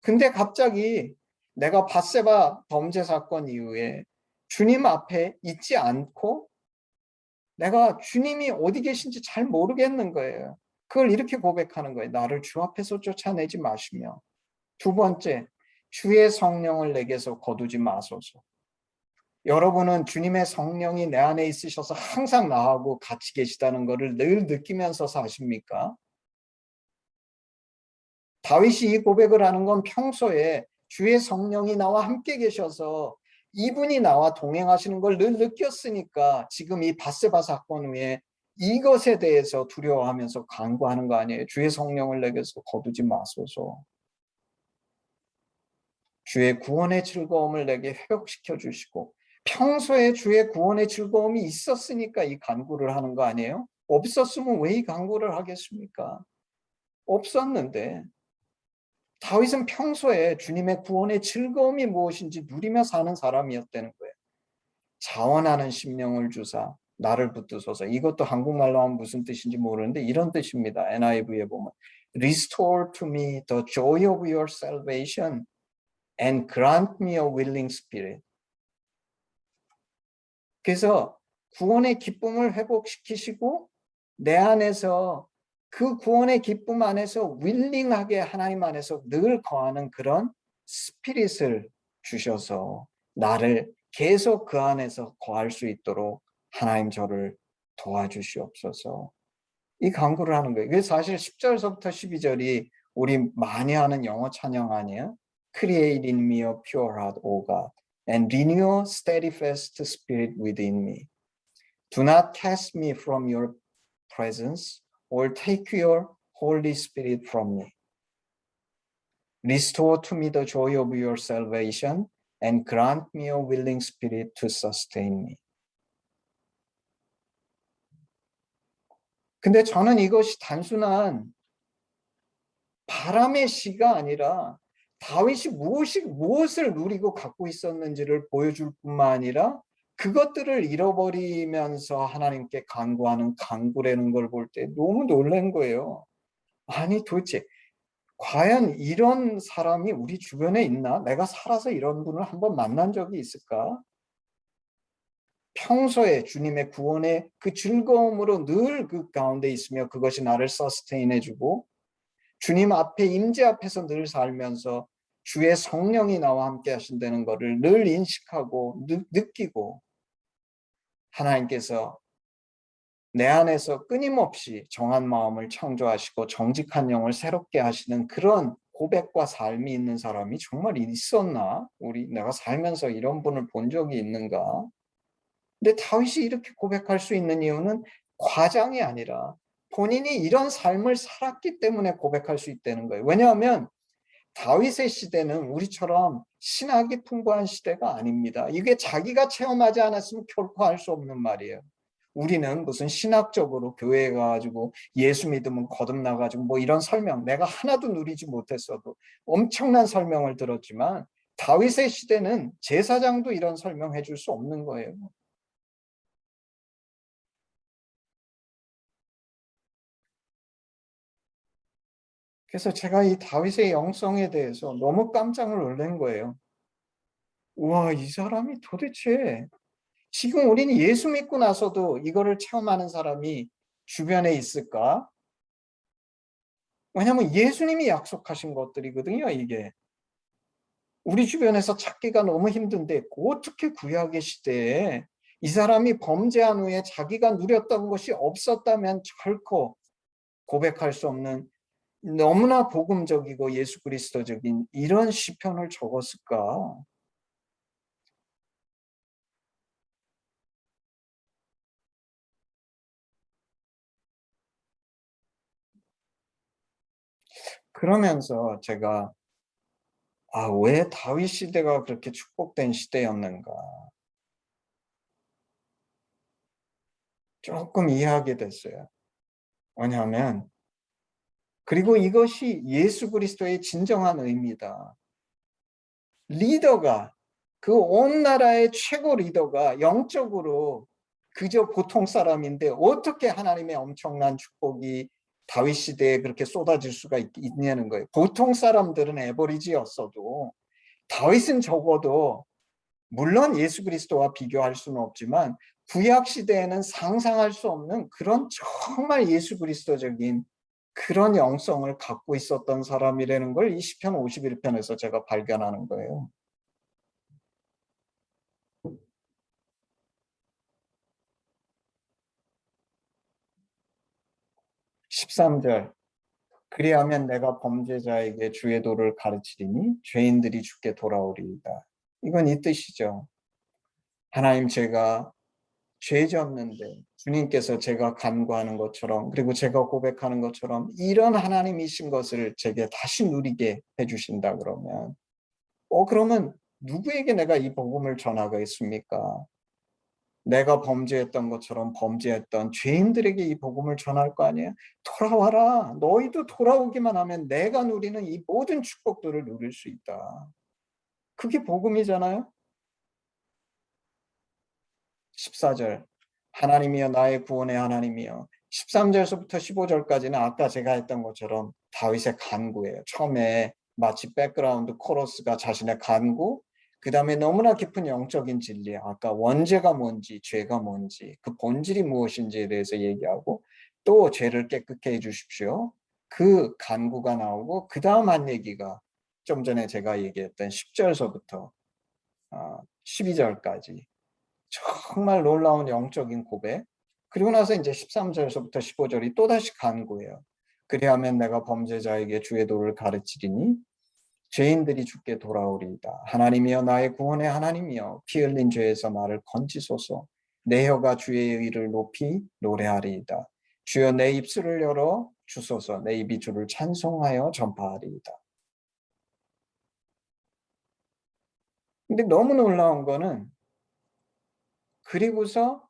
근데 갑자기 내가 밧세바 범죄 사건 이후에 주님 앞에 있지 않고 내가 주님이 어디 계신지 잘 모르겠는 거예요. 그걸 이렇게 고백하는 거예요. 나를 주 앞에서 쫓아내지 마시며. 두 번째, 주의 성령을 내게서 거두지 마소서. 여러분은 주님의 성령이 내 안에 있으셔서 항상 나하고 같이 계시다는 것을 늘 느끼면서 사십니까? 다윗이 이 고백을 하는 건 평소에 주의 성령이 나와 함께 계셔서 이분이 나와 동행하시는 걸 늘 느꼈으니까 지금 이 밧세바 사건 후에 이것에 대해서 두려워하면서 간구하는 거 아니에요? 주의 성령을 내게서 거두지 마소서. 주의 구원의 즐거움을 내게 회복시켜 주시고, 평소에 주의 구원의 즐거움이 있었으니까 이 간구를 하는 거 아니에요? 없었으면 왜 이 간구를 하겠습니까? 없었는데 다윗은 평소에 주님의 구원의 즐거움이 무엇인지 누리며 사는 사람이었다는 거예요. 자원하는 심령을 주사 나를 붙드소서. 이것도 한국말로 하면 무슨 뜻인지 모르는데 이런 뜻입니다. NIV에 보면 Restore to me the joy of your salvation and grant me a willing spirit. 그래서 구원의 기쁨을 회복시키시고 내 안에서 그 구원의 기쁨 안에서 윌링하게 하나님 안에서 늘 거하는 그런 스피릿을 주셔서 나를 계속 그 안에서 거할 수 있도록 하나님 저를 도와주시옵소서. 이 간구를 하는 거예요. 그래서 사실 10절서부터 12절이 우리 많이 하는 영어 찬양 아니에요? Create in me a pure heart, O God, and renew a steadfast spirit within me. Do not cast me from your presence or take your Holy Spirit from me. Restore to me the joy of your salvation and grant me a willing spirit to sustain me. 근데 저는 이것이 단순한 바람의 시가 아니라 다윗이 무엇을 누리고 갖고 있었는지를 보여줄 뿐만 아니라 그것들을 잃어버리면서 하나님께 간구하는 간구라는 걸 볼 때 너무 놀란 거예요. 아니 도대체 과연 이런 사람이 우리 주변에 있나? 내가 살아서 이런 분을 한번 만난 적이 있을까? 평소에 주님의 구원의 그 즐거움으로 늘 그 가운데 있으며 그것이 나를 서스테인해주고 주님 앞에 임재 앞에서 늘 살면서 주의 성령이 나와 함께 하신다는 것을 늘 인식하고 느끼고 하나님께서 내 안에서 끊임없이 정한 마음을 창조하시고 정직한 영을 새롭게 하시는 그런 고백과 삶이 있는 사람이 정말 있었나? 내가 살면서 이런 분을 본 적이 있는가? 근데 다윗이 이렇게 고백할 수 있는 이유는 과장이 아니라 본인이 이런 삶을 살았기 때문에 고백할 수 있다는 거예요. 왜냐하면 다윗의 시대는 우리처럼 신학이 풍부한 시대가 아닙니다. 이게 자기가 체험하지 않았으면 결코 할 수 없는 말이에요. 우리는 무슨 신학적으로 교회에 가가지고 예수 믿으면 거듭나가지고 뭐 이런 설명 내가 하나도 누리지 못했어도 엄청난 설명을 들었지만 다윗의 시대는 제사장도 이런 설명해 줄 수 없는 거예요. 그래서 제가 이 다윗의 영성에 대해서 너무 깜짝 놀란 거예요. 우와, 이 사람이 도대체 지금 우리는 예수 믿고 나서도 이거를 체험하는 사람이 주변에 있을까? 왜냐하면 예수님이 약속하신 것들이거든요, 이게. 우리 주변에서 찾기가 너무 힘든데 어떻게 구약의 시대에 이 사람이 범죄한 후에 자기가 누렸던 것이 없었다면 결코 고백할 수 없는 너무나 복음적이고 예수 그리스도적인 이런 시편을 적었을까? 그러면서 제가 왜 다윗 시대가 그렇게 축복된 시대였는가? 조금 이해하게 됐어요. 왜냐하면 그리고 이것이 예수 그리스도의 진정한 의미다. 리더가 그 온 나라의 최고 리더가 영적으로 그저 보통 사람인데 어떻게 하나님의 엄청난 축복이 다윗 시대에 그렇게 쏟아질 수가 있냐는 거예요. 보통 사람들은 에버리지였어도 다윗은 적어도 물론 예수 그리스도와 비교할 수는 없지만 구약 시대에는 상상할 수 없는 그런 정말 예수 그리스도적인 그런 영성을 갖고 있었던 사람이라는 걸 이 시편 51편에서 제가 발견하는 거예요. 13절. 그리하면 내가 범죄자에게 주의 도를 가르치리니 죄인들이 주께 돌아오리이다. 이건 이 뜻이죠. 하나님, 제가 죄 졌는데 주님께서 제가 간구하는 것처럼, 그리고 제가 고백하는 것처럼 이런 하나님이신 것을 제게 다시 누리게 해주신다 그러면 그러면 누구에게 내가 이 복음을 전하겠습니까? 내가 범죄했던 것처럼 범죄했던 죄인들에게 이 복음을 전할 거 아니에요? 돌아와라. 너희도 돌아오기만 하면 내가 누리는 이 모든 축복들을 누릴 수 있다. 그게 복음이잖아요. 14절. 하나님이여 나의 구원의 하나님이여. 13절서부터 15절까지는 아까 제가 했던 것처럼 다윗의 간구예요. 처음에 마치 백그라운드 코러스가 자신의 간구, 그 다음에 너무나 깊은 영적인 진리, 아까 원죄가 뭔지 죄가 뭔지 그 본질이 무엇인지에 대해서 얘기하고, 또 죄를 깨끗게 해주십시오. 그 간구가 나오고, 그 다음 한 얘기가 좀 전에 제가 얘기했던 10절서부터 12절까지 정말 놀라운 영적인 고백. 그리고 나서 이제 13절에서부터 15절이 또다시 간구해요. 그리하면 내가 범죄자에게 주의 도를 가르치리니 죄인들이 주께 돌아오리이다. 하나님이여 나의 구원의 하나님이여 피 흘린 죄에서 나를 건지소서. 내 혀가 주의 의를 높이 노래하리이다. 주여 내 입술을 열어 주소서. 내 입이 주를 찬송하여 전파하리이다. 근데 너무 놀라운 거는, 그리고서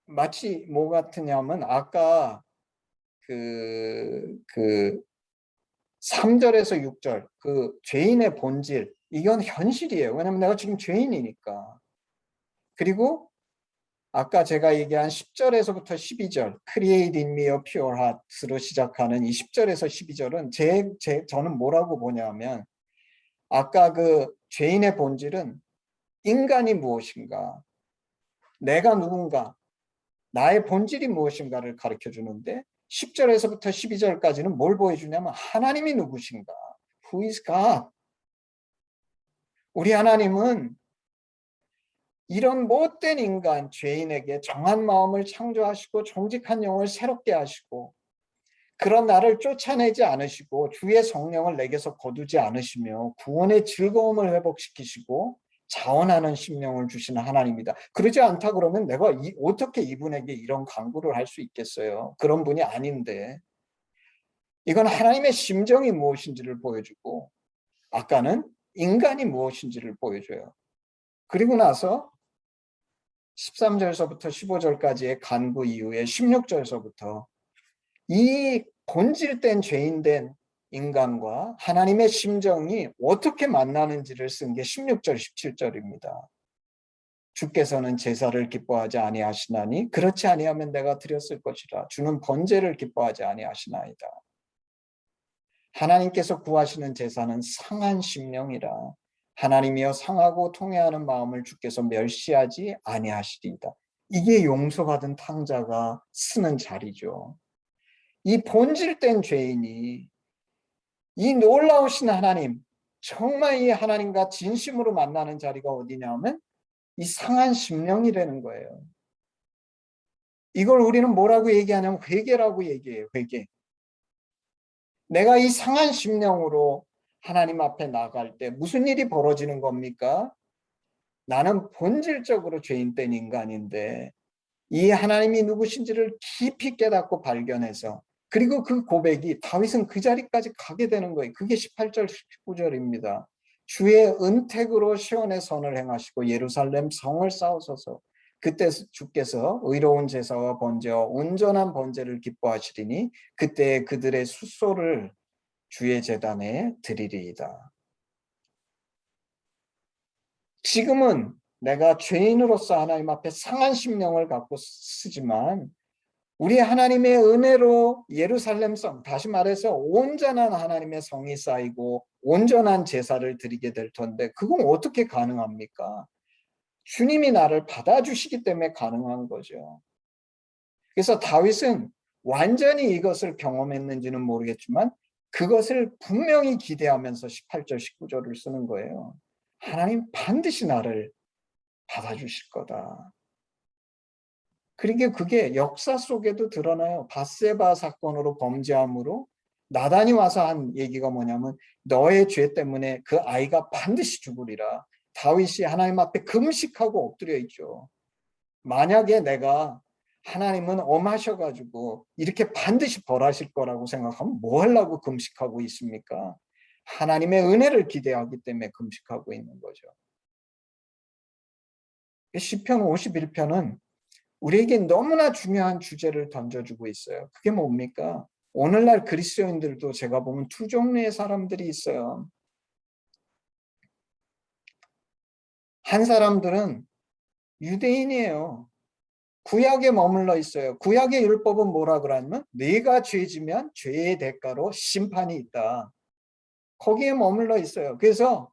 마치 뭐 같으냐면 아까 그 3절에서 6절 그 죄인의 본질, 이건 현실이에요. 왜냐면 내가 지금 죄인이니까. 그리고 아까 제가 얘기한 10절에서부터 12절 Create in me a pure heart로 시작하는 이 10절에서 12절은 저는 뭐라고 보냐면, 아까 그 죄인의 본질은 인간이 무엇인가, 내가 누군가, 나의 본질이 무엇인가를 가르쳐 주는데, 10절에서부터 12절까지는 뭘 보여주냐면 하나님이 누구신가. Who is God? 우리 하나님은 이런 못된 인간, 죄인에게 정한 마음을 창조하시고 정직한 영을 새롭게 하시고, 그런 나를 쫓아내지 않으시고 주의 성령을 내게서 거두지 않으시며 구원의 즐거움을 회복시키시고 자원하는 심령을 주시는 하나님이다. 그러지 않다 그러면 내가 어떻게 이분에게 이런 간구를 할 수 있겠어요? 그런 분이 아닌데, 이건 하나님의 심정이 무엇인지를 보여주고, 아까는 인간이 무엇인지를 보여줘요. 그리고 나서 13절서부터 15절까지의 간구 이후에 16절서부터 이 본질된 죄인된 인간과 하나님의 심정이 어떻게 만나는지를 쓴 게 16절, 17절입니다. 주께서는 제사를 기뻐하지 아니하시나니 그렇지 아니하면 내가 드렸을 것이라. 주는 번제를 기뻐하지 아니하시나이다. 하나님께서 구하시는 제사는 상한 심령이라. 하나님이여 상하고 통회하는 마음을 주께서 멸시하지 아니하시리이다. 이게 용서받은 탕자가 쓰는 자리죠. 이 본질된 죄인이 이 놀라우신 하나님, 정말 이 하나님과 진심으로 만나는 자리가 어디냐면 이 상한 심령이라는 거예요. 이걸 우리는 뭐라고 얘기하냐면 회개라고 얘기해요. 회개. 내가 이 상한 심령으로 하나님 앞에 나갈 때 무슨 일이 벌어지는 겁니까? 나는 본질적으로 죄인된 인간인데 이 하나님이 누구신지를 깊이 깨닫고 발견해서, 그리고 그 고백이 다윗은 그 자리까지 가게 되는 거예요. 그게 18절, 19절입니다. 주의 은택으로 시온의 선을 행하시고 예루살렘 성을 쌓으소서. 그때 주께서 의로운 제사와 번제와 온전한 번제를 기뻐하시리니 그때 그들의 숫소를 주의 제단에 드리리이다. 지금은 내가 죄인으로서 하나님 앞에 상한 심령을 갖고 쓰지만 우리 하나님의 은혜로 예루살렘 성, 다시 말해서 온전한 하나님의 성이 쌓이고 온전한 제사를 드리게 될 텐데, 그건 어떻게 가능합니까? 주님이 나를 받아주시기 때문에 가능한 거죠. 그래서 다윗은 완전히 이것을 경험했는지는 모르겠지만 그것을 분명히 기대하면서 18절, 19절을 쓰는 거예요. 하나님 반드시 나를 받아주실 거다. 그러니까 그게 역사 속에도 드러나요. 밧세바 사건으로 범죄함으로 나단이 와서 한 얘기가 뭐냐면 너의 죄 때문에 그 아이가 반드시 죽으리라. 다윗이 하나님 앞에 금식하고 엎드려 있죠. 만약에 내가 하나님은 엄하셔가지고 이렇게 반드시 벌하실 거라고 생각하면 뭐 하려고 금식하고 있습니까? 하나님의 은혜를 기대하기 때문에 금식하고 있는 거죠. 시편 51편은 우리에게 너무나 중요한 주제를 던져주고 있어요. 그게 뭡니까? 오늘날 그리스도인들도 제가 보면 두 종류의 사람들이 있어요. 한 사람들은 유대인이에요. 구약에 머물러 있어요. 구약의 율법은 뭐라 그러냐면 네가 죄지면 죄의 대가로 심판이 있다. 거기에 머물러 있어요. 그래서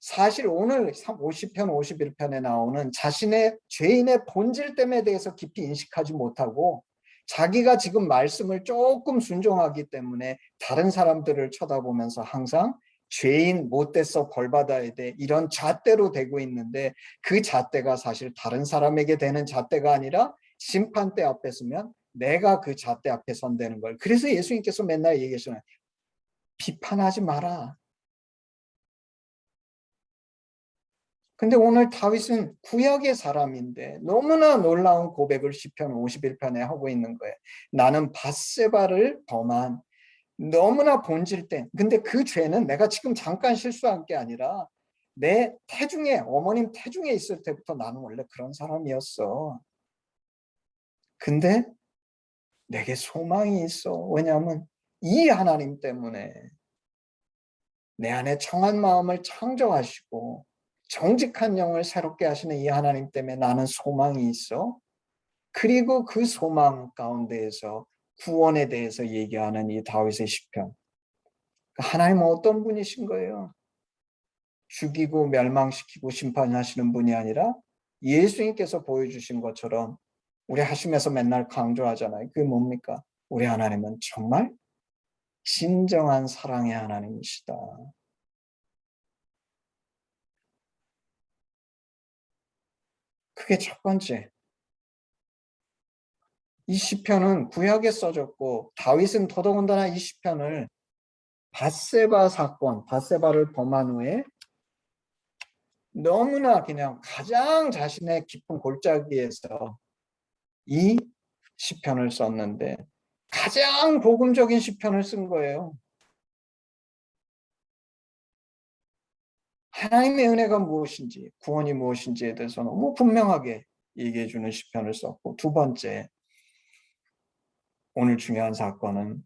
사실 오늘 50편, 51편에 나오는 자신의 죄인의 본질됨에 대해서 깊이 인식하지 못하고 자기가 지금 말씀을 조금 순종하기 때문에 다른 사람들을 쳐다보면서 항상 죄인 못됐어 벌 받아야 돼 이런 잣대로 되고 있는데 그 잣대가 사실 다른 사람에게 되는 잣대가 아니라 심판대 앞에 서면 내가 그 잣대 앞에 선다는 걸. 그래서 예수님께서 맨날 얘기하시잖아요. 비판하지 마라. 근데 오늘 다윗은 구약의 사람인데 너무나 놀라운 고백을 시편 51편에 하고 있는 거예요. 나는 밧세바를 범한 너무나 본질된, 근데 그 죄는 내가 지금 잠깐 실수한 게 아니라 내 태중에, 어머님 태중에 있을 때부터 나는 원래 그런 사람이었어. 근데 내게 소망이 있어. 왜냐하면 이 하나님 때문에 내 안에 청한 마음을 창조하시고 정직한 영을 새롭게 하시는 이 하나님 때문에 나는 소망이 있어. 그리고 그 소망 가운데에서 구원에 대해서 얘기하는 이 다윗의 시편. 하나님은 어떤 분이신 거예요? 죽이고 멸망시키고 심판하시는 분이 아니라 예수님께서 보여주신 것처럼 우리 하심에서 맨날 강조하잖아요. 그게 뭡니까? 우리 하나님은 정말 진정한 사랑의 하나님이시다. 그게 첫 번째. 이 시편은 구약에 써졌고 다윗은 더더군다나 이 시편을 밧세바 사건, 밧세바를 범한 후에 너무나 그냥 가장 자신의 깊은 골짜기에서 이 시편을 썼는데 가장 복음적인 시편을 쓴 거예요. 하나님의 은혜가 무엇인지, 구원이 무엇인지에 대해서 너무 분명하게 얘기해 주는 시편을 썼고, 두 번째, 오늘 중요한 사건은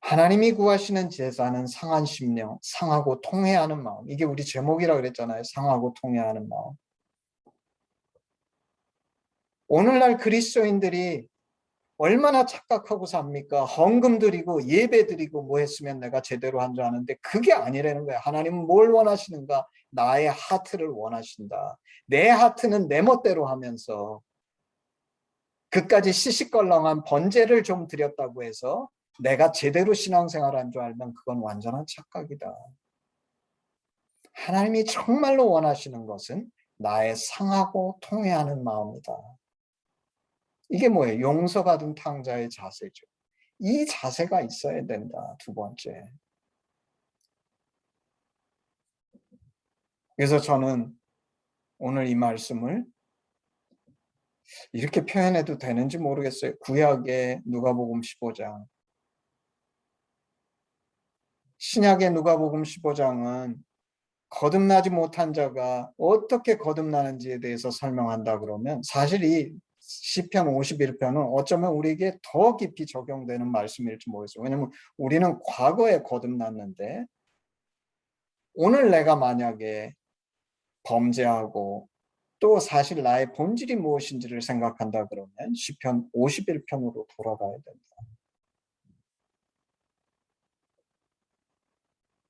하나님이 구하시는 제사는 상한 심령, 상하고 통회하는 마음. 이게 우리 제목이라 그랬잖아요. 상하고 통회하는 마음. 오늘날 그리스도인들이 얼마나 착각하고 삽니까? 헌금 드리고 예배 드리고 뭐 했으면 내가 제대로 한 줄 아는데 그게 아니라는 거야. 하나님은 뭘 원하시는가? 나의 하트를 원하신다. 내 하트는 내 멋대로 하면서 그까지 시시껄렁한 번제를 좀 드렸다고 해서 내가 제대로 신앙생활한 줄 알면 그건 완전한 착각이다. 하나님이 정말로 원하시는 것은 나의 상하고 통회하는 마음이다. 이게 뭐예요? 용서받은 탕자의 자세죠. 이 자세가 있어야 된다. 두 번째. 그래서 저는 오늘 이 말씀을 이렇게 표현해도 되는지 모르겠어요. 구약의 누가복음 15장, 신약의 누가복음 15장은 거듭나지 못한 자가 어떻게 거듭나는지에 대해서 설명한다 그러면 사실 이 시편 51편은 어쩌면 우리에게 더 깊이 적용되는 말씀일지 모르겠어요. 왜냐하면 우리는 과거에 거듭났는데 오늘 내가 만약에 범죄하고 또 사실 나의 본질이 무엇인지를 생각한다 그러면 시편 51편으로 돌아가야 된다.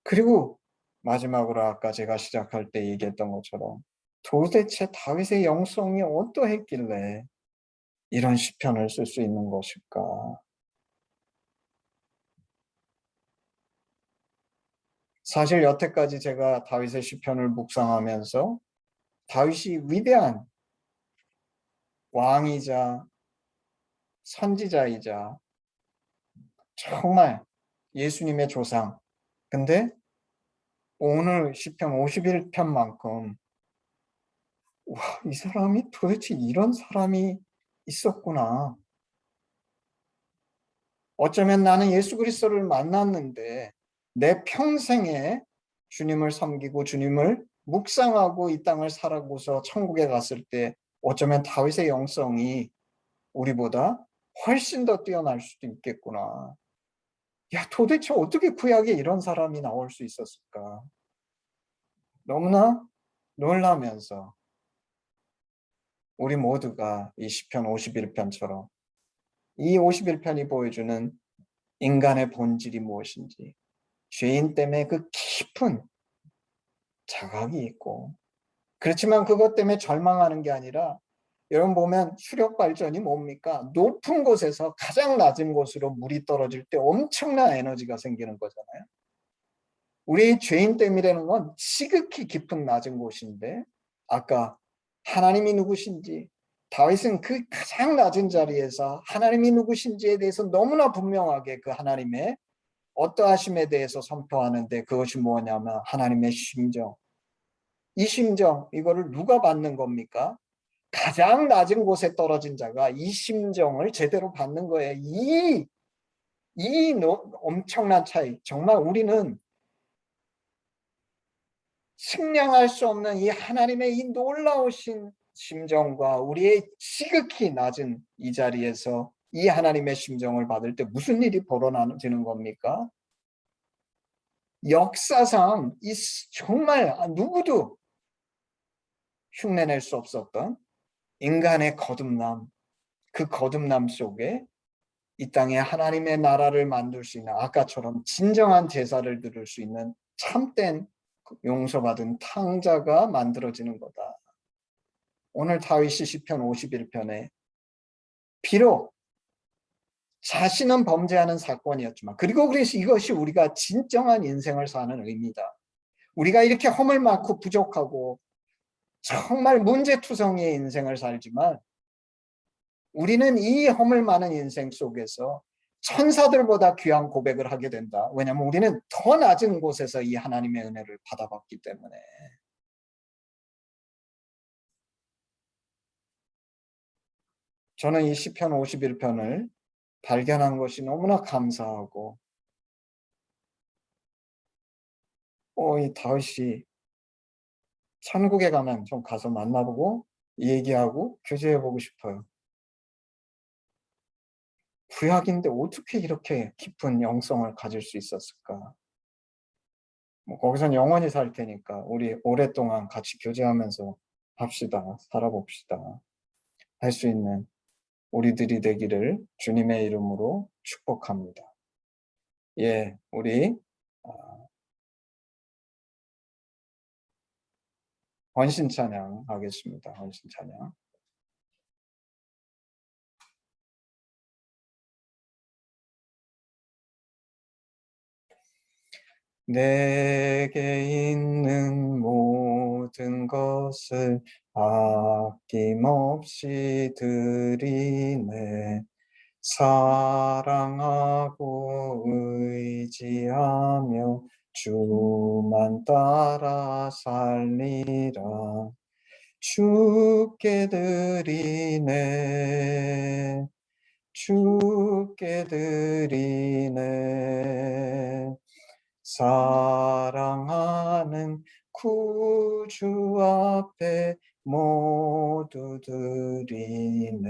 그리고 마지막으로 아까 제가 시작할 때 얘기했던 것처럼 도대체 다윗의 영성이 어떠했길래 이런 시편을 쓸 수 있는 것일까? 사실 여태까지 제가 다윗의 시편을 묵상하면서 다윗이 위대한 왕이자 선지자이자 정말 예수님의 조상. 근데 오늘 시편 51편만큼 와, 이 사람이 도대체 이런 사람이 있었구나. 어쩌면 나는 예수 그리스도를 만났는데 내 평생에 주님을 섬기고 주님을 묵상하고 이 땅을 살아고서 천국에 갔을 때 어쩌면 다윗의 영성이 우리보다 훨씬 더 뛰어날 수도 있겠구나. 야, 도대체 어떻게 구약에 이런 사람이 나올 수 있었을까? 너무나 놀라면서 우리 모두가 이 시편 51편처럼 이 51편이 보여주는 인간의 본질이 무엇인지, 죄인 때문에 그 깊은 자각이 있고, 그렇지만 그것 때문에 절망하는 게 아니라, 여러분 보면 수력 발전이 뭡니까? 높은 곳에서 가장 낮은 곳으로 물이 떨어질 때 엄청난 에너지가 생기는 거잖아요. 우리 죄인 때문이라는 건 지극히 깊은 낮은 곳인데, 아까 하나님이 누구신지, 다윗은 그 가장 낮은 자리에서 하나님이 누구신지에 대해서 너무나 분명하게 그 하나님의 어떠하심에 대해서 선포하는데, 그것이 뭐냐면 하나님의 심정. 이 심정, 이거를 누가 받는 겁니까? 가장 낮은 곳에 떨어진 자가 이 심정을 제대로 받는 거예요. 이 엄청난 차이. 정말 우리는 측량할 수 없는 이 하나님의 이 놀라우신 심정과 우리의 지극히 낮은 이 자리에서 이 하나님의 심정을 받을 때 무슨 일이 벌어지는 겁니까? 역사상 정말 누구도 흉내낼 수 없었던 인간의 거듭남, 그 거듭남 속에 이 땅에 하나님의 나라를 만들 수 있는, 아까처럼 진정한 제사를 드릴 수 있는 참된 용서받은 탕자가 만들어지는 거다. 오늘 다윗이 시편 51편에 비록 자신은 범죄하는 사건이었지만, 그리고 그래서 이것이 우리가 진정한 인생을 사는 의미다. 우리가 이렇게 허물 많고 부족하고 정말 문제투성이의 인생을 살지만, 우리는 이 허물 많은 인생 속에서 천사들보다 귀한 고백을 하게 된다. 왜냐하면 우리는 더 낮은 곳에서 이 하나님의 은혜를 받아봤기 때문에. 저는 이 시편 51편을 발견한 것이 너무나 감사하고, 이 다윗이 천국에 가면 좀 가서 만나보고 얘기하고 교제해보고 싶어요. 구약인데 어떻게 이렇게 깊은 영성을 가질 수 있었을까? 거기선 영원히 살 테니까 우리 오랫동안 같이 교제하면서 합시다. 살아봅시다. 할 수 있는 우리들이 되기를 주님의 이름으로 축복합니다. 예, 우리 헌신 찬양 하겠습니다. 헌신 찬양. 내게 있는 모든 것을 아낌없이 드리네. 사랑하고 의지하며 주만 따라 살리라. 주께 드리네. 주께 드리네. 사랑하는 구주 앞에 모두 드리네.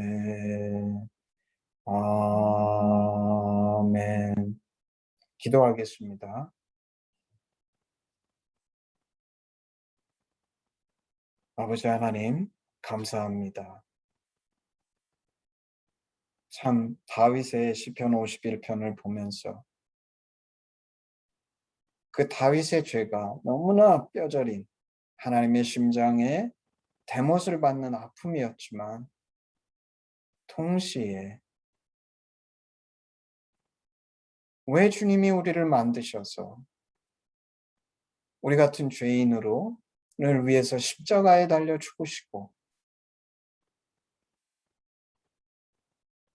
아멘. 기도하겠습니다. 아버지 하나님, 감사합니다. 참 다윗의 시편 51편을 보면서 그 다윗의 죄가 너무나 뼈저린 하나님의 심장에 대못을 받는 아픔이었지만 동시에 왜 주님이 우리를 만드셔서 우리 같은 죄인을 위해서 십자가에 달려 죽으시고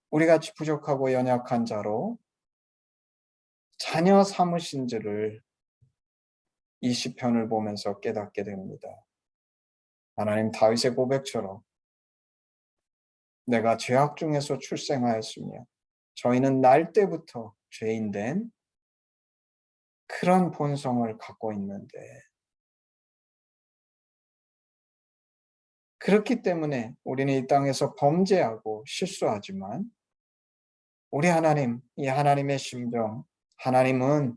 우리같이 부족하고 연약한 자로 자녀 삼으신지를 이 시편을 보면서 깨닫게 됩니다. 하나님, 다윗의 고백처럼 내가 죄악 중에서 출생하였으며 저희는 날 때부터 죄인된 그런 본성을 갖고 있는데, 그렇기 때문에 우리는 이 땅에서 범죄하고 실수하지만 우리 하나님, 이 하나님의 심정, 하나님은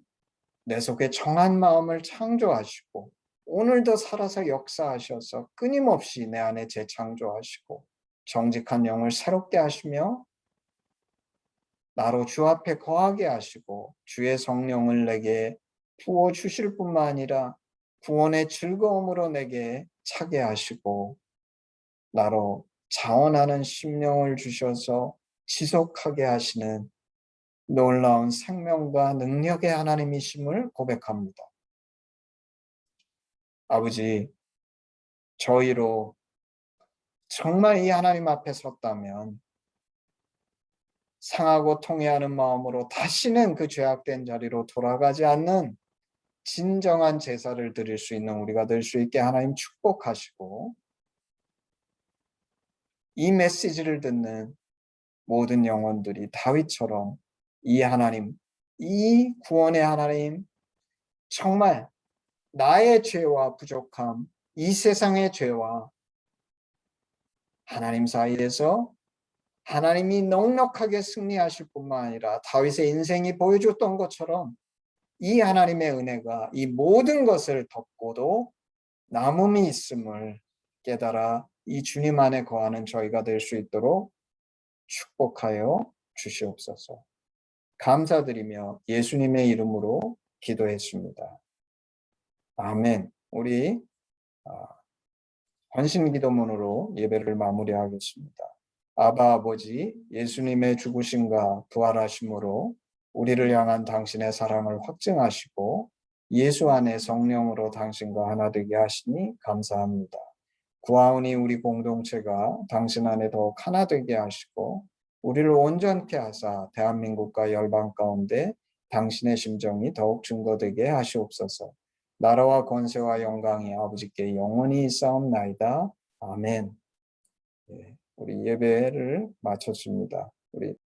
내 속에 정한 마음을 창조하시고 오늘도 살아서 역사하셔서 끊임없이 내 안에 재창조하시고 정직한 영을 새롭게 하시며 나로 주 앞에 거하게 하시고 주의 성령을 내게 부어주실 뿐만 아니라 구원의 즐거움으로 내게 차게 하시고 나로 자원하는 심령을 주셔서 지속하게 하시는 놀라운 생명과 능력의 하나님이심을 고백합니다. 아버지, 저희로 정말 이 하나님 앞에 섰다면 상하고 통회하는 마음으로 다시는 그 죄악된 자리로 돌아가지 않는 진정한 제사를 드릴 수 있는 우리가 될 수 있게 하나님 축복하시고, 이 메시지를 듣는 모든 영혼들이 다윗처럼 이 하나님, 이 구원의 하나님, 정말 나의 죄와 부족함, 이 세상의 죄와 하나님 사이에서 하나님이 넉넉하게 승리하실 뿐만 아니라 다윗의 인생이 보여줬던 것처럼 이 하나님의 은혜가 이 모든 것을 덮고도 남음이 있음을 깨달아 이 주님 안에 거하는 저희가 될 수 있도록 축복하여 주시옵소서. 감사드리며 예수님의 이름으로 기도했습니다. 아멘. 우리 헌신기도문으로 예배를 마무리하겠습니다. 아바 아버지, 예수님의 죽으심과 부활하심으로 우리를 향한 당신의 사랑을 확증하시고 예수 안에 성령으로 당신과 하나 되게 하시니 감사합니다. 구하오니 우리 공동체가 당신 안에 더욱 하나 되게 하시고 우리를 온전케 하사 대한민국과 열방 가운데 당신의 심정이 더욱 증거되게 하시옵소서. 나라와 권세와 영광이 아버지께 영원히 있사옵나이다. 아멘. 우리 예배를 마쳤습니다. 우리